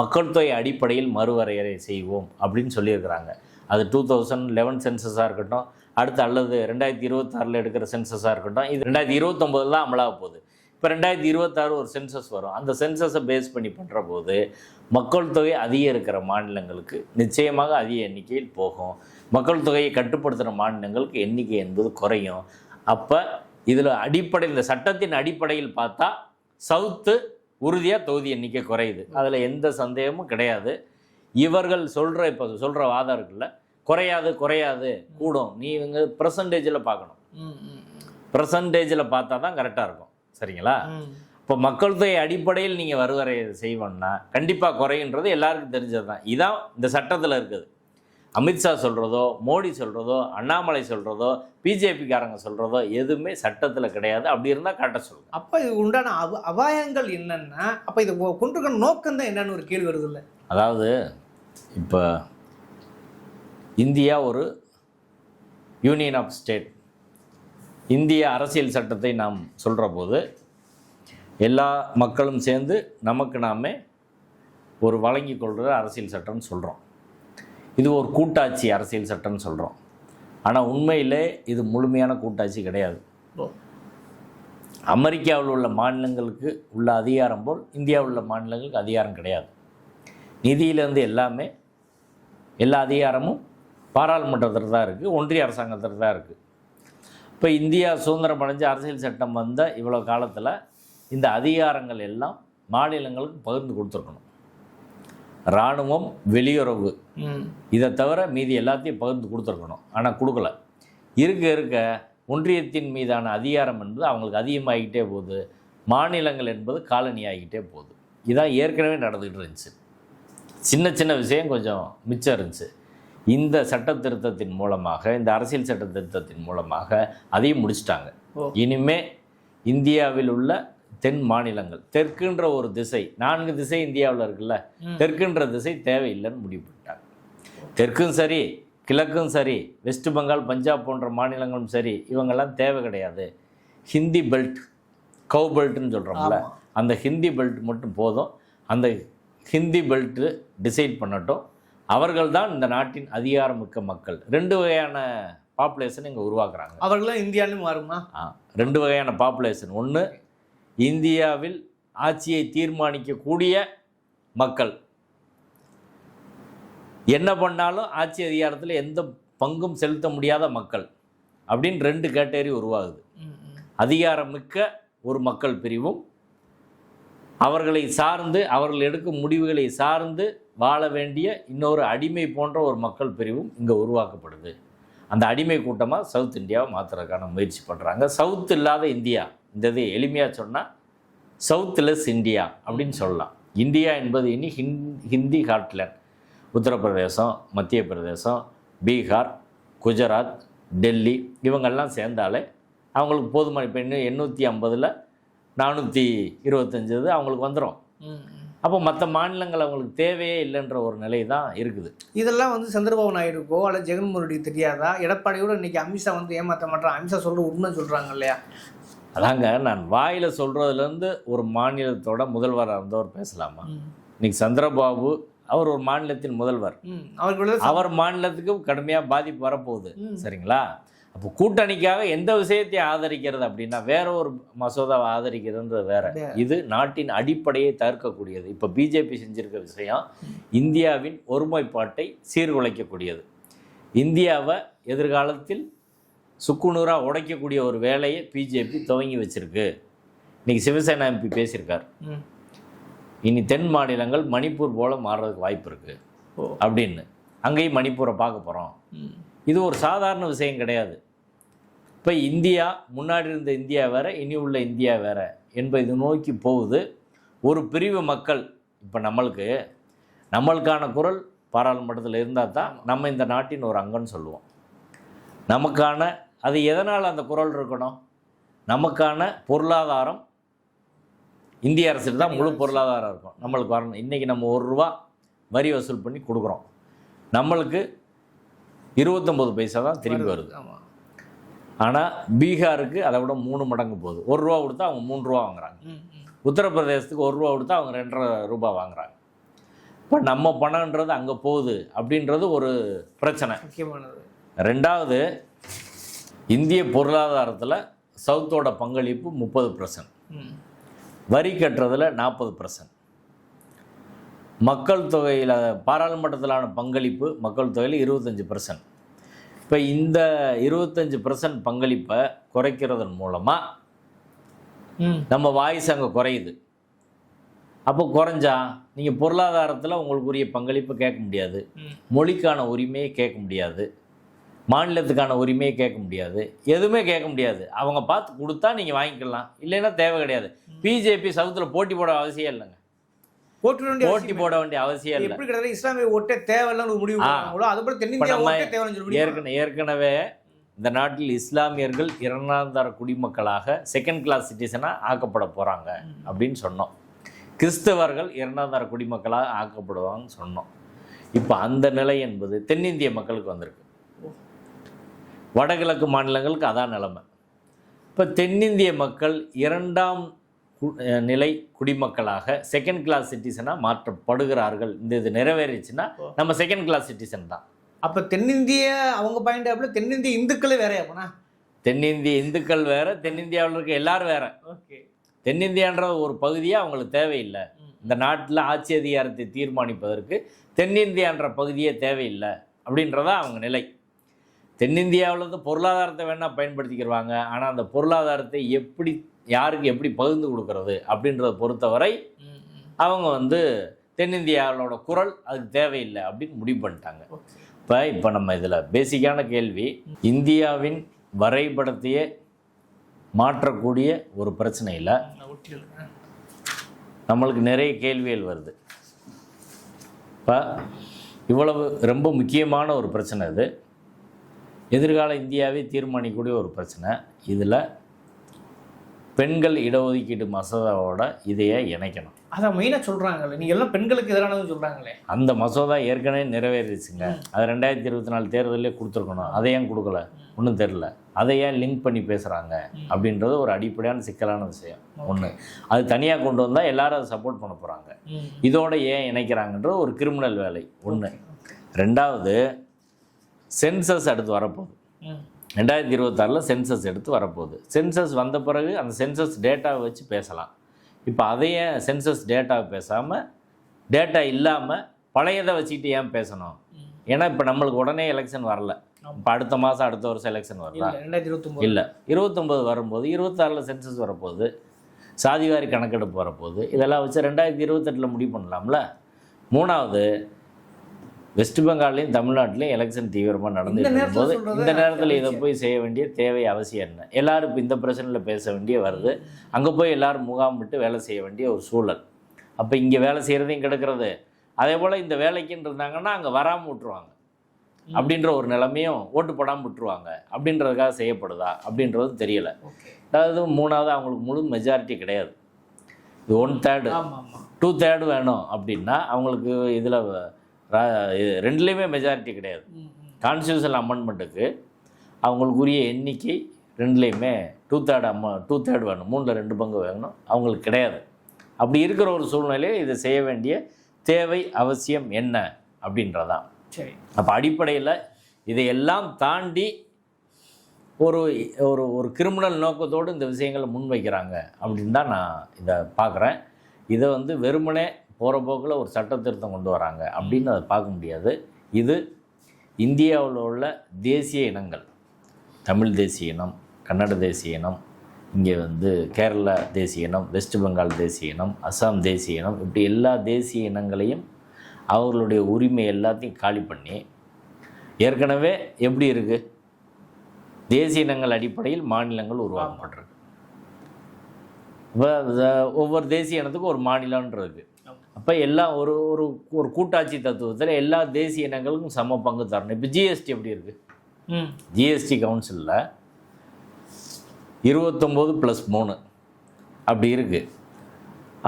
மக்கள் தொகை அடிப்படையில் மறுவரையறை செய்வோம் அப்படின்னு சொல்லியிருக்கிறாங்க. அது 2011 சென்சஸாக இருக்கட்டும், அடுத்து அல்லது 2026 எடுக்கிற சென்சஸாக இருக்கட்டும், இது 2029 தான் அமலாக போகுது. இப்போ 2026 ஒரு சென்சஸ் வரும். அந்த சென்சஸை பேஸ் பண்ணி பண்ணுற போது மக்கள் தொகை அதிகம் இருக்கிற மாநிலங்களுக்கு நிச்சயமாக அதிக எண்ணிக்கையில் போகும், மக்கள் தொகையை கட்டுப்படுத்துகிற மாநிலங்களுக்கு எண்ணிக்கை என்பது குறையும். அப்போ இதில் அடிப்படையில் இந்த சட்டத்தின் அடிப்படையில் பார்த்தா சவுத்து உறுதியாக தொகுதி எண்ணிக்கை குறையுது, அதில் எந்த சந்தேகமும் கிடையாது. இவர்கள் இப்போ சொல்கிற வாதம் இருக்குல்ல, குறையாது கூடும், நீ இவங்க பெர்சன்டேஜில் பார்க்கணும், பெர்சன்டேஜில் பார்த்தா தான் கரெக்டாக இருக்கும். சரிங்களா? இப்போ மக்கள் தொகை அடிப்படையில் நீங்கள் வருவரை செய்வோம்னா கண்டிப்பாக குறையுன்றது எல்லாருக்கும் தெரிஞ்சது தான். இதான் இந்த சட்டத்தில் இருக்குது. அமித்ஷா சொல்கிறதோ, மோடி சொல்கிறதோ, அண்ணாமலை சொல்கிறதோ, பிஜேபிக்காரங்க சொல்கிறதோ எதுவுமே சட்டத்தில் கிடையாது. அப்படி இருந்தால் காட்ட சொல்லுங்க. அப்போ இது உண்டான அபாயங்கள் என்னென்னா, அப்போ இது கொண்டிருக்கிற நோக்கம் தான் என்னன்னு ஒரு கேள்வி வருது இல்லை? அதாவது இப்போ இந்தியா ஒரு யூனியன் ஆஃப் ஸ்டேட். இந்திய அரசியல் சட்டத்தை நாம் சொல்கிற போது எல்லா மக்களும் சேர்ந்து நமக்கு நாமே ஒரு வழங்கி கொள்கிற அரசியல் சட்டம்னு சொல்கிறோம். இது ஒரு கூட்டாட்சி அரசியல் சட்டம்னு சொல்கிறோம். ஆனால் உண்மையிலே இது முழுமையான கூட்டாட்சி கிடையாது. அமெரிக்காவில் உள்ள மாநிலங்களுக்கு உள்ள அதிகாரம் போல் இந்தியாவில் உள்ள மாநிலங்களுக்கு அதிகாரம் கிடையாது. நிதியிலேருந்து எல்லாமே எல்லா அதிகாரமும் பாராளுமன்றத்தில் தான் இருக்குது, ஒன்றிய அரசாங்கத்தில் தான் இருக்குது. இப்போ இந்தியா சுதந்திரம் அடைஞ்ச அரசியல் சட்டம் வந்த இவ்வளோ காலத்தில் இந்த அதிகாரங்கள் எல்லாம் மாநிலங்களுக்கு பகிர்ந்து கொடுத்துருக்கணும். இராணுவம், வெளியுறவு, இதை தவிர மீதி எல்லாத்தையும் பகிர்ந்து கொடுத்துருக்கணும். ஆனால் கொடுக்கல. இருக்க ஒன்றியத்தின் மீதான அதிகாரம் என்பது அவங்களுக்கு அதிகமாகிக்கிட்டே போகுது, மாநிலங்கள் என்பது காலனி ஆகிக்கிட்டே போகுது. இதான் ஏற்கனவே நடந்துக்கிட்டு இருந்துச்சு. சின்ன சின்ன விஷயம் கொஞ்சம் மிச்சம் இருந்துச்சு. இந்த சட்ட திருத்தத்தின் மூலமாக, இந்த அரசியல் சட்ட திருத்தத்தின் மூலமாக அதையும் முடிச்சிட்டாங்க. இனிமே இந்தியாவில் உள்ள தென் மாநிலங்கள், தெற்குன்ற ஒரு திசை, 4 திசை இந்தியாவில் இருக்குல்ல, தெற்குன்ற திசை தேவையில்லைன்னு முடிவு பண்ணிட்டாங்க. தெற்கும் சரி, கிழக்கும் சரி, வெஸ்ட் பெங்கால், பஞ்சாப் போன்ற மாநிலங்களும் சரி, இவங்கெல்லாம் தேவை கிடையாது. ஹிந்தி பெல்ட், கவ் பெல்ட்னு சொல்கிறோம்ல, அந்த ஹிந்தி பெல்ட் மட்டும் போதும். அந்த ஹிந்தி பெல்ட்டு டிசைட் பண்ணட்டும். அவர்கள் தான் இந்த நாட்டின் அதிகாரமிக்க மக்கள். 2 வகையான பாப்புலேஷன் இங்கே உருவாக்குறாங்க. அவர்களாம் இந்தியாவிலும் மாறுமா? 2 வகையான பாப்புலேஷன். ஒன்று இந்தியாவில் ஆட்சியை தீர்மானிக்கக்கூடிய மக்கள். என்ன பண்ணாலும் ஆட்சி அதிகாரத்தில் எந்த பங்கும் செலுத்த முடியாத மக்கள் அப்படின்னு 2 கேட்டகரி உருவாகுது. அதிகாரமிக்க ஒரு மக்கள் பிரிவும் அவர்களை சார்ந்து அவர்கள் எடுக்கும் முடிவுகளை சார்ந்து வாழ வேண்டிய இன்னொரு அடிமை போன்ற ஒரு மக்கள் பிரிவும் இங்கே உருவாக்கப்படுது. அந்த அடிமை கூட்டமாக சவுத் இந்தியாவை மாற்றுறதுக்கான முயற்சி பண்ணுறாங்க. சவுத் இல்லாத இந்தியா, இந்த இது எளிமையாக சொன்னால் சவுத்லெஸ் இந்தியா அப்படின்னு சொல்லலாம். இந்தியா என்பது இனி ஹிந்தி ஹார்ட்லேண்ட். உத்தரப்பிரதேசம், மத்திய பிரதேசம், பீகார், குஜராத், டெல்லி இவங்கெல்லாம் சேர்ந்தாலே அவங்களுக்கு போதுமான. இப்போ இன்னும் 850ல் 425 அவங்களுக்கு வந்துடும். அப்போ மற்ற மாநிலங்கள் அவங்களுக்கு தேவையே இல்லைன்ற ஒரு நிலை தான் இருக்குது. இதெல்லாம் வந்து சந்திரபாபு நாயுடுக்கோ அல்லது ஜெகன்மோகன் ரெட்டி தெரியாதா? எடப்பாடியோட இன்னைக்கு அமித்ஷா வந்து ஏமாற்ற மாட்டான், அமித்ஷா சொல்கிற உண்மை சொல்கிறாங்க இல்லையா? அதாங்க, நான் வாயில் சொல்கிறதுலேருந்து ஒரு மாநிலத்தோட முதல்வராக இருந்தவர் பேசலாமா? இன்னைக்கு சந்திரபாபு அவர் ஒரு மாநிலத்தின் முதல்வர், அவர் மாநிலத்துக்கு கடுமையாக பாதிப்பு வரப்போகுது. சரிங்களா? அப்போ கூட்டணிக்காக எந்த விஷயத்தை ஆதரிக்கிறது அப்படின்னா வேற ஒரு மசோதாவை ஆதரிக்கிறதுன்றது வேற. இது நாட்டின் அடிப்படையை தவிர்க்கக்கூடியது. இப்போ பிஜேபி செஞ்சிருக்க விஷயம் இந்தியாவின் ஒருமைப்பாட்டை சீர்குலைக்கக்கூடியது. இந்தியாவை எதிர்காலத்தில் சுக்குநூறாக உடைக்கக்கூடிய ஒரு வேலையை பிஜேபி துவங்கி வச்சிருக்கு. இன்னைக்கு சிவசேனா எம்பி பேசியிருக்கார், இனி தென் மாநிலங்கள் மணிப்பூர் போல மாறுறதுக்கு வாய்ப்பு இருக்குது அப்படின்னு. அங்கேயும் மணிப்பூரை பார்க்க போகிறோம். இது ஒரு சாதாரண விஷயம் கிடையாது. இப்போ இந்தியா முன்னாடி இருந்த இந்தியா வேறு, இனி உள்ள இந்தியா வேறு என்பது நோக்கி போகுது. ஒரு பிரிவு மக்கள் இப்போ நம்மளுக்கான குரல் பாராளுமன்றத்தில் இருந்தால் தான் நம்ம இந்த நாட்டின் ஒரு அங்கன்னு சொல்லுவோம். நமக்கான அது எதனால் அந்த குரல் இருக்கணும்? நமக்கான பொருளாதாரம் இந்திய அரசுக்கு தான் முழு பொருளாதாரம் இருக்கும். நம்மளுக்கு வரணும். இன்றைக்கி நம்ம ₹1 வரி வசூல் பண்ணி கொடுக்குறோம், நம்மளுக்கு 29 பைசா தான் திரும்பி வருது. ஆனால் பீகாருக்கு அதை விட 3 மடங்கு போகுது. ₹1 கொடுத்தா அவங்க ₹3 வாங்குறாங்க. உத்தரப்பிரதேசத்துக்கு ₹1 கொடுத்தா அவங்க ₹2.5 வாங்குறாங்க. இப்போ நம்ம பணம்ன்றது அங்கே போகுது அப்படின்றது ஒரு பிரச்சனை முக்கியமானது. ரெண்டாவது, இந்திய பொருளாதாரத்தில் சவுத்தோட பங்களிப்பு 30%, வரி கட்டுறதுல 40%, மக்கள் தொகையில் பாராளுமன்றத்திலான பங்களிப்பு மக்கள் தொகையில் 25%. இப்போ இந்த 25% பங்களிப்பை குறைக்கிறதன் மூலமாக நம்ம வாய்ஸ் அங்கே குறையுது. அப்போ குறைஞ்சா நீங்கள் பொருளாதாரத்தில் உங்களுக்கு உரிய பங்களிப்பு கேட்க முடியாது, மொழிக்கான உரிமையை கேட்க முடியாது, மாநிலத்துக்கான உரிமையை கேட்க முடியாது, எதுவுமே கேட்க முடியாது. அவங்க பார்த்து கொடுத்தா நீங்கள் வாங்கிக்கலாம், இல்லைன்னா தேவை கிடையாது. பிஜேபி சவுத்தில் போட்டி போட அவசியம் இல்லைங்க. போட்டி போட வேண்டிய அவசியம் இல்லை. எப்படி கிட்டத்தட்ட இஸ்லாமிய ஓட்டே தேவையில்லைன்னு முடிவு பண்ணாங்களோ அதுபோல தென்னிந்தியா ஓட்டே தேவைன்னு ஏற்கனவே இந்த நாட்டில் இஸ்லாமியர்கள் 2ஆம் தர குடிமக்களாக செகண்ட் கிளாஸ் சிட்டிசனாக ஆக்கப்பட போகிறாங்க அப்படின்னு சொன்னோம். கிறிஸ்தவர்கள் 2ஆம் தர குடிமக்களாக ஆக்கப்படுவாங்கன்னு சொன்னோம். இப்போ அந்த நிலை என்பது தென்னிந்திய மக்களுக்கு வந்திருக்கு. வடகிழக்கு மாநிலங்களுக்கு அதான் நிலைமை. இப்போ தென்னிந்திய மக்கள் 2ஆம் நிலை குடிமக்களாக செகண்ட் கிளாஸ் சிட்டிசனாக மாற்றப்படுகிறார்கள். இது நிறைவேறிச்சுன்னா நம்ம செகண்ட் கிளாஸ் சிட்டிசன் தான். அப்போ தென்னிந்திய அவங்க பாயிண்ட் ஆஃப்ல தென்னிந்திய இந்துக்களே வேற அப்பனா? தென்னிந்திய இந்துக்கள் வேற, தென்னிந்தியாவில் இருக்க எல்லாரும் வேற. ஓகே, தென்னிந்தியான்ற ஒரு பகுதியாக அவங்களுக்கு தேவையில்லை. இந்த நாட்டில் ஆட்சி அதிகாரத்தை தீர்மானிப்பதற்கு தென்னிந்தியான்ற பகுதியே தேவையில்லை அப்படின்றதான் அவங்க நிலை. தென்னிந்தியாவிலேருந்து பொருளாதாரத்தை வேணால் பயன்படுத்திக்கிடுவாங்க, ஆனால் அந்த பொருளாதாரத்தை யாருக்கு எப்படி பகிர்ந்து கொடுக்கறது அப்படின்றத பொறுத்தவரை அவங்க தென்னிந்தியாவோட குரல் அதுக்கு தேவையில்லை அப்படின்னு முடிவு பண்ணிட்டாங்க. இப்போ நம்ம இதில் பேசிக்கான கேள்வி, இந்தியாவின் வரைபடத்தையே மாற்றக்கூடிய ஒரு பிரச்சனையில் நம்மளுக்கு நிறைய கேள்விகள் வருது. இப்போ இவ்வளவு ரொம்ப முக்கியமான ஒரு பிரச்சனை இது, எதிர்கால இந்தியாவை தீர்மானிக்கக்கூடிய ஒரு பிரச்சனை. இதில் பெண்கள் இடஒதுக்கீடு மசோதாவோட இதையே இணைக்கணும். அதான் மெயினாக சொல்கிறாங்களே, நீங்கள் எல்லாம் பெண்களுக்கு எதிரானது சொல்கிறாங்களே. அந்த மசோதா ஏற்கனவே நிறைவேறிச்சுங்க. அது 2024 தேர்தலே கொடுத்துருக்கணும். அதை ஏன் கொடுக்கல ஒன்றும் தெரில. அதை ஏன் லிங்க் பண்ணி பேசுகிறாங்க அப்படின்றது ஒரு அடிப்படையான சிக்கலான விஷயம். ஒன்று, அது தனியாக கொண்டு வந்தால் எல்லாரும் அதை சப்போர்ட் பண்ண போகிறாங்க. இதோட ஏன் இணைக்கிறாங்கன்றது ஒரு கிரிமினல் வேலை ஒன்று. ரெண்டாவது, சென்சஸ் அடுத்து வரப்போகுது. 2026 சென்சஸ் எடுத்து வரப்போகுது. சென்சஸ் வந்த பிறகு அந்த சென்சஸ் டேட்டாவை வச்சு பேசலாம். இப்போ அதையே சென்சஸ் டேட்டாவை பேசாமல், டேட்டா இல்லாமல் பழையதை வச்சுக்கிட்டு ஏன் பேசணும்? ஏன்னா இப்போ நம்மளுக்கு உடனே எலெக்ஷன் வரல. இப்போ அடுத்த மாதம் அடுத்த வருஷம் எலெக்ஷன் வரல, 2029 இல்லை 29 வரும்போது 26 சென்சஸ் வரப்போகுது, சாதிவாரி கணக்கெடுப்பு வரப்போகுது. இதெல்லாம் வச்சு 2028 முடிவு பண்ணலாம்ல. மூணாவது, வெஸ்ட் பெங்கால்லையும் தமிழ்நாட்டிலையும் எலெக்ஷன் தீவிரமாக நடந்துட்டு போது இந்த நேரத்தில் இதை போய் செய்ய வேண்டிய தேவை அவசியம் என்ன? எல்லாரும் இப்போ இந்த பிரச்சனையில் பேச வேண்டிய வருது. அங்கே போய் எல்லாரும் முகாம் விட்டு வேலை செய்ய வேண்டிய ஒரு சூழல். அப்போ இங்கே வேலை செய்கிறதையும் கெடுக்கிறது, அதே போல் இந்த வேலைக்குன்னு இருந்தாங்கன்னா அங்கே வராமல் விட்டுருவாங்க அப்படின்ற ஒரு நிலைமையும், ஓட்டு போடாமல் விட்டுருவாங்க அப்படின்றதுக்காக செய்யப்படுதா அப்படின்றது தெரியலை. அதாவது மூணாவது, அவங்களுக்கு முழு மெஜாரிட்டி கிடையாது. இது 1/3 2/3 வேணும் அப்படின்னா அவங்களுக்கு இதில் ரெண்டுலேயுமே மெஜாரிட்டி கிடையாது. கான்ஸ்டியூஷனல் அமெண்ட்மெண்ட்டுக்கு அவங்களுக்குரிய எண்ணிக்கை ரெண்டுலேயுமே 2/3 வேணும், 3/2 பங்கு வேணும், அவங்களுக்கு கிடையாது. அப்படி இருக்கிற ஒரு சூழ்நிலையில் இதை செய்ய வேண்டிய தேவை அவசியம் என்ன அப்படின்றதான். சரி, அப்போ அடிப்படையில் இதையெல்லாம் தாண்டி ஒரு ஒரு ஒரு கிரிமினல் நோக்கத்தோடு இந்த விஷயங்களை முன்வைக்கிறாங்க அப்படின்னு தான் நான் இதை பார்க்குறேன். இதை வெறுமனே போகிற போக்கில் ஒரு சட்ட திருத்தம் கொண்டு வராங்க அப்படின்னு அதை பார்க்க முடியாது. இது இந்தியாவில் உள்ள தேசிய இனங்கள், தமிழ் தேசிய இனம், கன்னட தேசிய இனம், இங்கே கேரளா தேசிய இனம், வெஸ்ட் பெங்கால் தேசிய இனம், அசாம் தேசிய இனம், இப்படி எல்லா தேசிய இனங்களையும் அவர்களுடைய உரிமை எல்லாத்தையும் காலி பண்ணி, ஏற்கனவே எப்படி இருக்குது, தேசிய இனங்கள் அடிப்படையில் மாநிலங்கள் உருவாக்கப்பட்டிருக்கு. இப்போ ஒவ்வொரு தேசிய இனத்துக்கும் ஒரு மாநிலன்றது. அப்போ எல்லாம் ஒரு ஒரு ஒரு கூட்டாட்சி தத்துவத்தில் எல்லா தேசிய இனங்களுக்கும் சம பங்கு தரணும். இப்போ ஜிஎஸ்டி எப்படி இருக்குது? ஜிஎஸ்டி கவுன்சிலில் 29+3 அப்படி இருக்குது.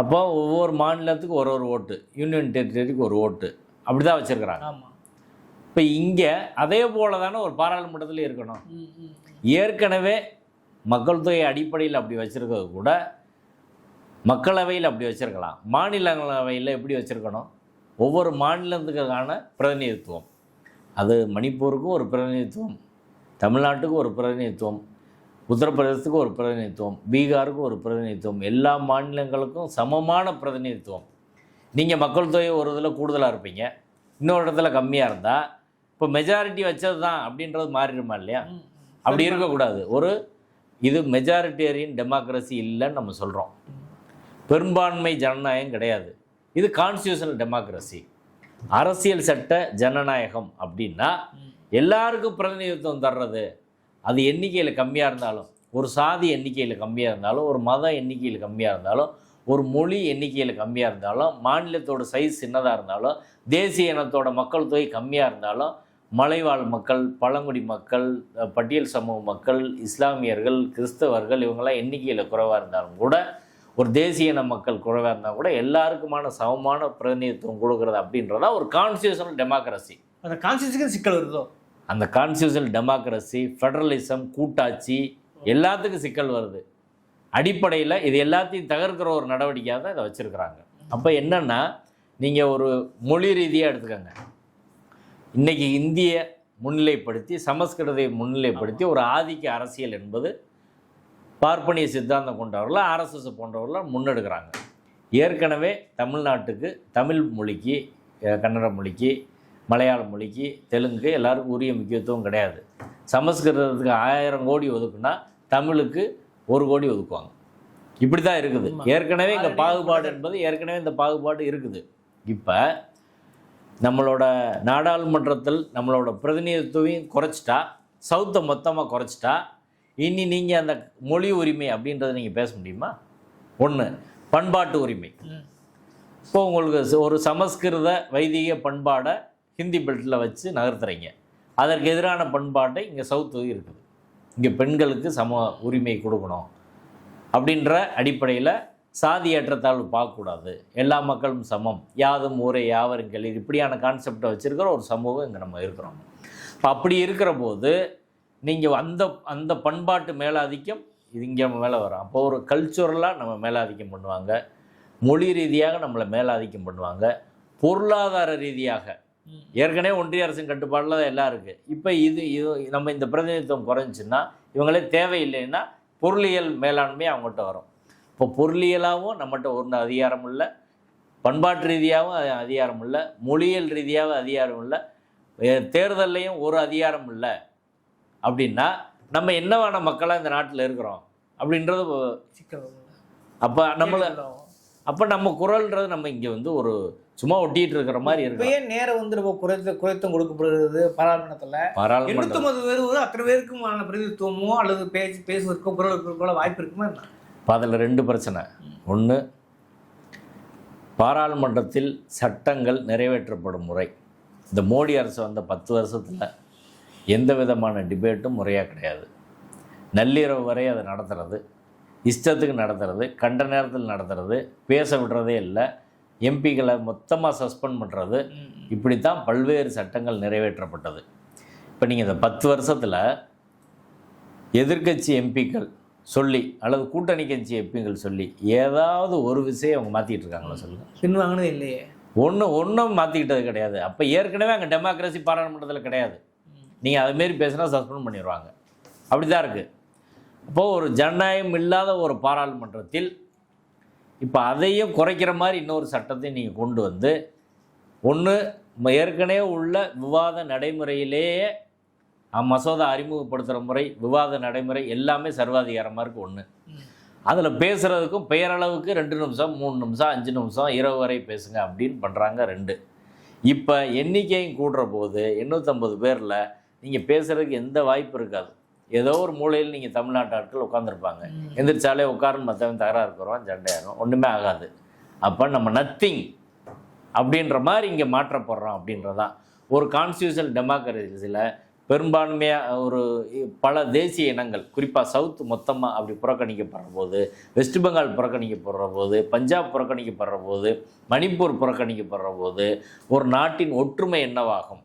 அப்போ ஒவ்வொரு மாநிலத்துக்கும் ஒரு ஒரு ஓட்டு, யூனியன் டெரிட்டரிக்கு ஒரு ஓட்டு, அப்படி தான் வச்சுருக்கிறாங்க. இப்போ இங்கே அதே போல் தானே ஒரு பாராளுமன்றத்தில் இருக்கணும். ஏற்கனவே மக்கள் தொகை அடிப்படையில் அப்படி வச்சுருக்கிறது கூட மக்களவையில் அப்படி வச்சுருக்கலாம். மாநிலங்களவையில் எப்படி வச்சுருக்கணும்? ஒவ்வொரு மாநிலத்துக்கான பிரதிநிதித்துவம், அது மணிப்பூருக்கும் ஒரு பிரதிநிதித்துவம், தமிழ்நாட்டுக்கும் ஒரு பிரதிநிதித்துவம், உத்தரப்பிரதேசத்துக்கு ஒரு பிரதிநிதித்துவம், பீகாருக்கு ஒரு பிரதிநிதித்துவம், எல்லா மாநிலங்களுக்கும் சமமான பிரதிநிதித்துவம். நீங்கள் மக்கள் தொகை ஒரு இதில் கூடுதலாக இருப்பீங்க, இன்னொரு இடத்துல கம்மியாக இருந்தால் இப்போ மெஜாரிட்டி வச்சது தான் அப்படின்றது மாறிடுமா இல்லையா? அப்படி இருக்கக்கூடாது. இது மெஜாரிட்டேரியன் டெமோக்ரஸி இல்லைன்னு நம்ம சொல்கிறோம். பெரும்பான்மை ஜனநாயகம் கிடையாது. இது கான்ஸ்டியூஷனல் டெமோக்ரஸி, அரசியல் சட்ட ஜனநாயகம். அப்படின்னா எல்லாருக்கும் பிரதிநிதித்துவம் தர்றது, அது எண்ணிக்கையில் கம்மியாக இருந்தாலும், ஒரு சாதி எண்ணிக்கையில் கம்மியாக இருந்தாலும், ஒரு மத எண்ணிக்கையில் கம்மியாக இருந்தாலும், ஒரு மொழி எண்ணிக்கையில் கம்மியாக இருந்தாலும், மாநிலத்தோட சைஸ் சின்னதாக இருந்தாலும், தேசிய இனத்தோட மக்கள் தொகை கம்மியாக இருந்தாலும், மலைவாழ் மக்கள், பழங்குடி மக்கள், பட்டியல் சமூக மக்கள், இஸ்லாமியர்கள், கிறிஸ்தவர்கள், இவங்கெல்லாம் எண்ணிக்கையில் குறைவாக இருந்தாலும் கூட, ஒரு தேசிய இன மக்கள் குறைவாக இருந்தால் கூட எல்லாருக்குமான சமமான பிரதிநிதித்துவம் கொடுக்குறது அப்படின்றதா ஒரு கான்ஸ்டியூஷனல் டெமோக்ரஸி. அந்த கான்ஸ்டியூஷனுக்கு சிக்கல் வருதோ? அந்த கான்ஸ்டியூஷனல் டெமோக்ரஸி, ஃபெடரலிசம், கூட்டாட்சி எல்லாத்துக்கும் சிக்கல் வருது. அடிப்படையில் இது எல்லாத்தையும் தகர்க்கிற ஒரு நடவடிக்கையாக தான் இதை வச்சுருக்கிறாங்க. அப்போ என்னென்னா, நீங்கள் ஒரு மொழி ரீதியாக எடுத்துக்கோங்க. இன்றைக்கி இந்திய முன்னிலைப்படுத்தி, சமஸ்கிருதத்தை முன்னிலைப்படுத்தி ஒரு ஆதிக்க அரசியல் என்பது பார்ப்பனிய சித்தாந்தம் கொண்டவர்கள், ஆர்எஸ்எஸ் போன்றவர்கள் முன்னெடுக்கிறாங்க. ஏற்கனவே தமிழ்நாட்டுக்கு தமிழ் மொழிக்கு, கன்னட மொழிக்கு, மலையாள மொழிக்கு, தெலுங்கு எல்லாருக்கும் உரிய முக்கியத்துவம் கிடையாது. சமஸ்கிருதத்துக்கு 1000 கோடி ஒதுக்குனா தமிழுக்கு 1 கோடி ஒதுக்குவாங்க. இப்படி தான் இருக்குது. ஏற்கனவே இங்கே பாகுபாடு என்பது ஏற்கனவே இந்த பாகுபாடு இருக்குது. இப்போ நம்மளோட நாடாளுமன்றத்தில் நம்மளோட பிரதிநிதித்துவம் குறைச்சிட்டா, சவுத்தை மொத்தமாக குறைச்சிட்டா, இனி நீங்கள் அந்த மொழி உரிமை அப்படின்றத நீங்கள் பேச முடியுமா? ஒன்று, பண்பாட்டு உரிமை. இப்போ உங்களுக்கு ஒரு சமஸ்கிருத வைதிக பண்பாடை ஹிந்தி பெல்ட்டில் வச்சு நகர்த்துறீங்க, அதற்கு எதிரான பண்பாட்டை இங்கே சவுத்து இருக்குது. இங்கே பெண்களுக்கு சம உரிமை கொடுக்கணும் அப்படின்ற அடிப்படையில் சாதி ஏற்றத்தாழ்வு பார்க்கக்கூடாது, எல்லா மக்களும் சமம், யாதும் ஊரே யாவரும் கேளீர், இப்படியான கான்செப்டை வச்சுருக்கிற ஒரு சமூகம் இங்கே நம்ம இருக்கிறோம். இப்போ அப்படி இருக்கிற போது நீங்கள் அந்த பண்பாட்டு மேலாதிக்கம் இது இங்கே நம்ம மேலே வரும். அப்போ ஒரு கல்ச்சுரலாக நம்ம மேலாதிக்கம் பண்ணுவாங்க, மொழி ரீதியாக நம்மளை மேலாதிக்கம் பண்ணுவாங்க, பொருளாதார ரீதியாக ஏற்கனவே ஒன்றிய அரசின் கட்டுப்பாடில் தான் எல்லாம் இருக்குது. இப்போ இது நம்ம இந்த பிரதிநிதித்துவம் குறைஞ்சின்னா இவங்களே தேவையில்லைன்னா பொருளியல் மேலாண்மை அவங்ககிட்ட வரும். இப்போ பொருளியலாகவும் நம்மகிட்ட ஒன்று அதிகாரம் இல்லை, பண்பாட்டு ரீதியாகவும் அதிகாரம் இல்லை, மொழியியல் ரீதியாகவும் அதிகாரம் இல்லை, தேர்தல்லையும் ஒரு அதிகாரம் இல்லை. அப்படின்னா நம்ம என்னவான மக்களாக இந்த நாட்டில் இருக்கிறோம் அப்படின்றது அப்போ நம்ம குரல்ன்றது நம்ம இங்கே வந்து ஒரு சும்மா ஒட்டிட்டு இருக்கிற மாதிரி இருக்கு. நேரம் வந்து நம்ம குறைத்தும் கொடுக்கப்படுகிறது பாராளுமன்றத்தில். 89 பேர் அத்தனை பேருக்குமான பிரதிநிதித்துவமோ அல்லது பேசுவதற்கோ குரலுக்கு வாய்ப்பு இருக்குமா? அதில் 2 பிரச்சனை. ஒன்று, பாராளுமன்றத்தில் சட்டங்கள் நிறைவேற்றப்படும் முறை. இந்த மோடி அரசு வந்த 10 வருஷத்தில் எந்த விதமான டிபேட்டும் முறையாக கிடையாது. நள்ளிரவு வரை அதை நடத்துறது, இஷ்டத்துக்கு நடத்துறது, கண்ட நேரத்தில் நடத்துறது, பேச விடுறதே இல்லை, எம்பிக்களை மொத்தமாக சஸ்பெண்ட் பண்ணுறது, இப்படித்தான் பல்வேறு சட்டங்கள் நிறைவேற்றப்பட்டது. இப்போ நீங்கள் இந்த 10 வருஷத்தில் எதிர்க்கட்சி எம்பிக்கள் சொல்லி அல்லது கூட்டணி கட்சி எம்பிக்கள் சொல்லி ஏதாவது ஒரு விஷயம் அவங்க மாற்றிட்டு இருக்காங்களா சொல்லுங்கள்? பின்வாங்கினது இல்லையே. ஒன்றும் மாற்றிக்கிட்டது கிடையாது. அப்போ ஏற்கனவே அங்கே டெமோக்ரஸி பாராளுமன்றத்தில் கிடையாது. நீங்கள் அதுமாரி பேசுனா சஸ்பெண்ட் பண்ணிடுவாங்க. அப்படி தான் இருக்குது. அப்போது ஒரு ஜனநாயகம் இல்லாத ஒரு பாராளுமன்றத்தில் இப்போ அதையும் குறைக்கிற மாதிரி இன்னொரு சட்டத்தையும் நீங்கள் கொண்டு வந்து, ஒன்று ஏற்கனவே உள்ள விவாத நடைமுறையிலேயே மசோதா அறிமுகப்படுத்துகிற முறை, விவாத நடைமுறை எல்லாமே சர்வாதிகாரமாக இருக்குது. ஒன்று, அதில் பேசுகிறதுக்கும் பெயரளவுக்கு 2 நிமிஷம் 3 நிமிஷம் 5 நிமிஷம் இரவு வரை பேசுங்க அப்படின்னு பண்ணுறாங்க. 2, இப்போ எண்ணிக்கையும் கூடுற போது 850 பேரில் நீங்கள் பேசுகிறதுக்கு எந்த வாய்ப்பு இருக்காது. ஏதோ ஒரு மூலையில் நீங்கள் தமிழ்நாட்டு ஆட்கள் உட்காந்துருப்பாங்க. எந்திரிச்சாலே உட்காருன்னு மற்றவன் தகராறு இருக்கிறோம், சண்டையாகும், ஒன்றுமே ஆகாது. அப்போ நம்ம நத்திங் அப்படின்ற மாதிரி இங்கே மாற்றப்படுறோம் அப்படின்றதான். ஒரு கான்ஸ்டியூஷனல் டெமோக்ரஸியில் பெரும்பான்மையாக ஒரு பல தேசிய இனங்கள், குறிப்பாக சவுத் மொத்தமாக அப்படி புறக்கணிக்கப்படுற போது, வெஸ்ட் பெங்கால் புறக்கணிக்கப்படுற போது, பஞ்சாப் புறக்கணிக்கப்படுற போது, மணிப்பூர் புறக்கணிக்கப்படுற போது ஒரு நாட்டின் ஒற்றுமை என்னவாகும்?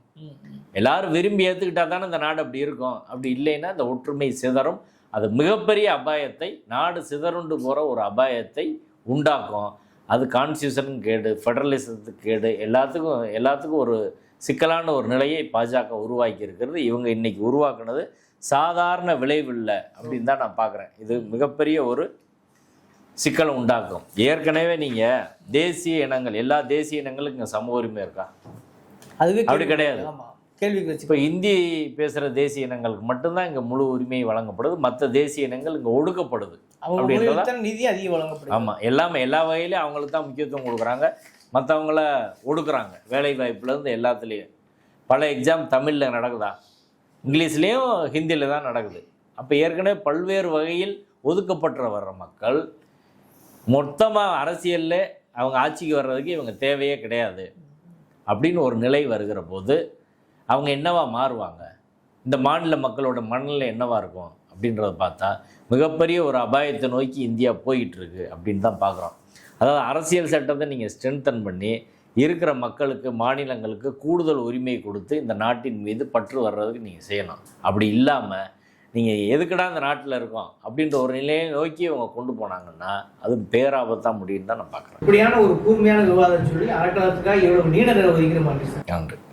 எல்லாரும் விரும்பி ஏற்றுக்கிட்டா தானே இந்த நாடு அப்படி இருக்கும். அப்படி இல்லைன்னா இந்த ஒற்றுமை சிதறும். அது மிகப்பெரிய அபாயத்தை, நாடு சிதறுண்டு போகிற ஒரு அபாயத்தை உண்டாக்கும். அது கான்ஸ்டியூஷனுக்கும் கேடு, ஃபெடரலிசத்துக்கு கேடு, எல்லாத்துக்கும் ஒரு சிக்கலான ஒரு நிலையை பாஜக உருவாக்கி இருக்கிறது. இவங்க இன்னைக்கு உருவாக்குனது சாதாரண விளைவில்லை அப்படின்னு தான் நான் பார்க்குறேன். இது மிகப்பெரிய ஒரு சிக்கலை உண்டாக்கும். ஏற்கனவே நீங்கள் தேசிய இனங்கள், எல்லா தேசிய இனங்களுக்கும் இங்கே சம உரிமை இருக்கா? அதுவே அப்படி கிடையாது. இப்போ இந்தி பேசுகிற தேசிய இனங்களுக்கு மட்டும்தான் இங்கே முழு உரிமை வழங்கப்படுது. மற்ற தேசிய இனங்கள் இங்கே ஒடுக்கப்படுது. நிதி அதிகம் வழங்கப்படுது. ஆமாம், எல்லா வகையிலையும் அவங்களுக்கு தான் முக்கியத்துவம் கொடுக்குறாங்க, மற்றவங்கள ஒடுக்குறாங்க. வேலை வாய்ப்புலேருந்து எல்லாத்துலேயும். பல எக்ஸாம் தமிழில் நடக்குதா? இங்கிலீஷ்லேயும் ஹிந்தியில் தான் நடக்குது. அப்போ ஏற்கனவே பல்வேறு வகையில் ஒதுக்கப்பட்டு வர்ற மக்கள் மொத்தமாக அரசியலில் அவங்க ஆட்சிக்கு வர்றதுக்கு இவங்க தேவையே கிடையாது அப்படின்னு ஒரு நிலை வருகிற போது அவங்க என்னவா மாறுவாங்க? இந்த மாநில மக்களோட மனநிலை என்னவா இருக்கும் அப்படின்றத பார்த்தா மிகப்பெரிய ஒரு அபாயத்தை நோக்கி இந்தியா போயிட்டுருக்கு அப்படின்னு தான் பார்க்குறோம். அதாவது அரசியல் சட்டத்தை நீங்கள் ஸ்ட்ரென்தன் பண்ணி இருக்கிற மக்களுக்கு, மாநிலங்களுக்கு கூடுதல் உரிமை கொடுத்து இந்த நாட்டின் மீது பற்று வர்றதுக்கு நீங்கள் செய்யணும். அப்படி இல்லாமல் நீங்கள் எதுக்கடா இந்த நாட்டில் இருக்கோம் அப்படின்ற ஒரு நிலையை நோக்கி அவங்க கொண்டு போனாங்கன்னா அது பேராபத்தாக முடியும்னு தான் நான் பார்க்குறேன். இப்படியான ஒரு கூர்மையான விவாதம் சொல்லி அரட்டத்துக்காக எவ்வளவு நீண்ட நேரம் ஒதுக்கிற மாதிரி. நன்றி.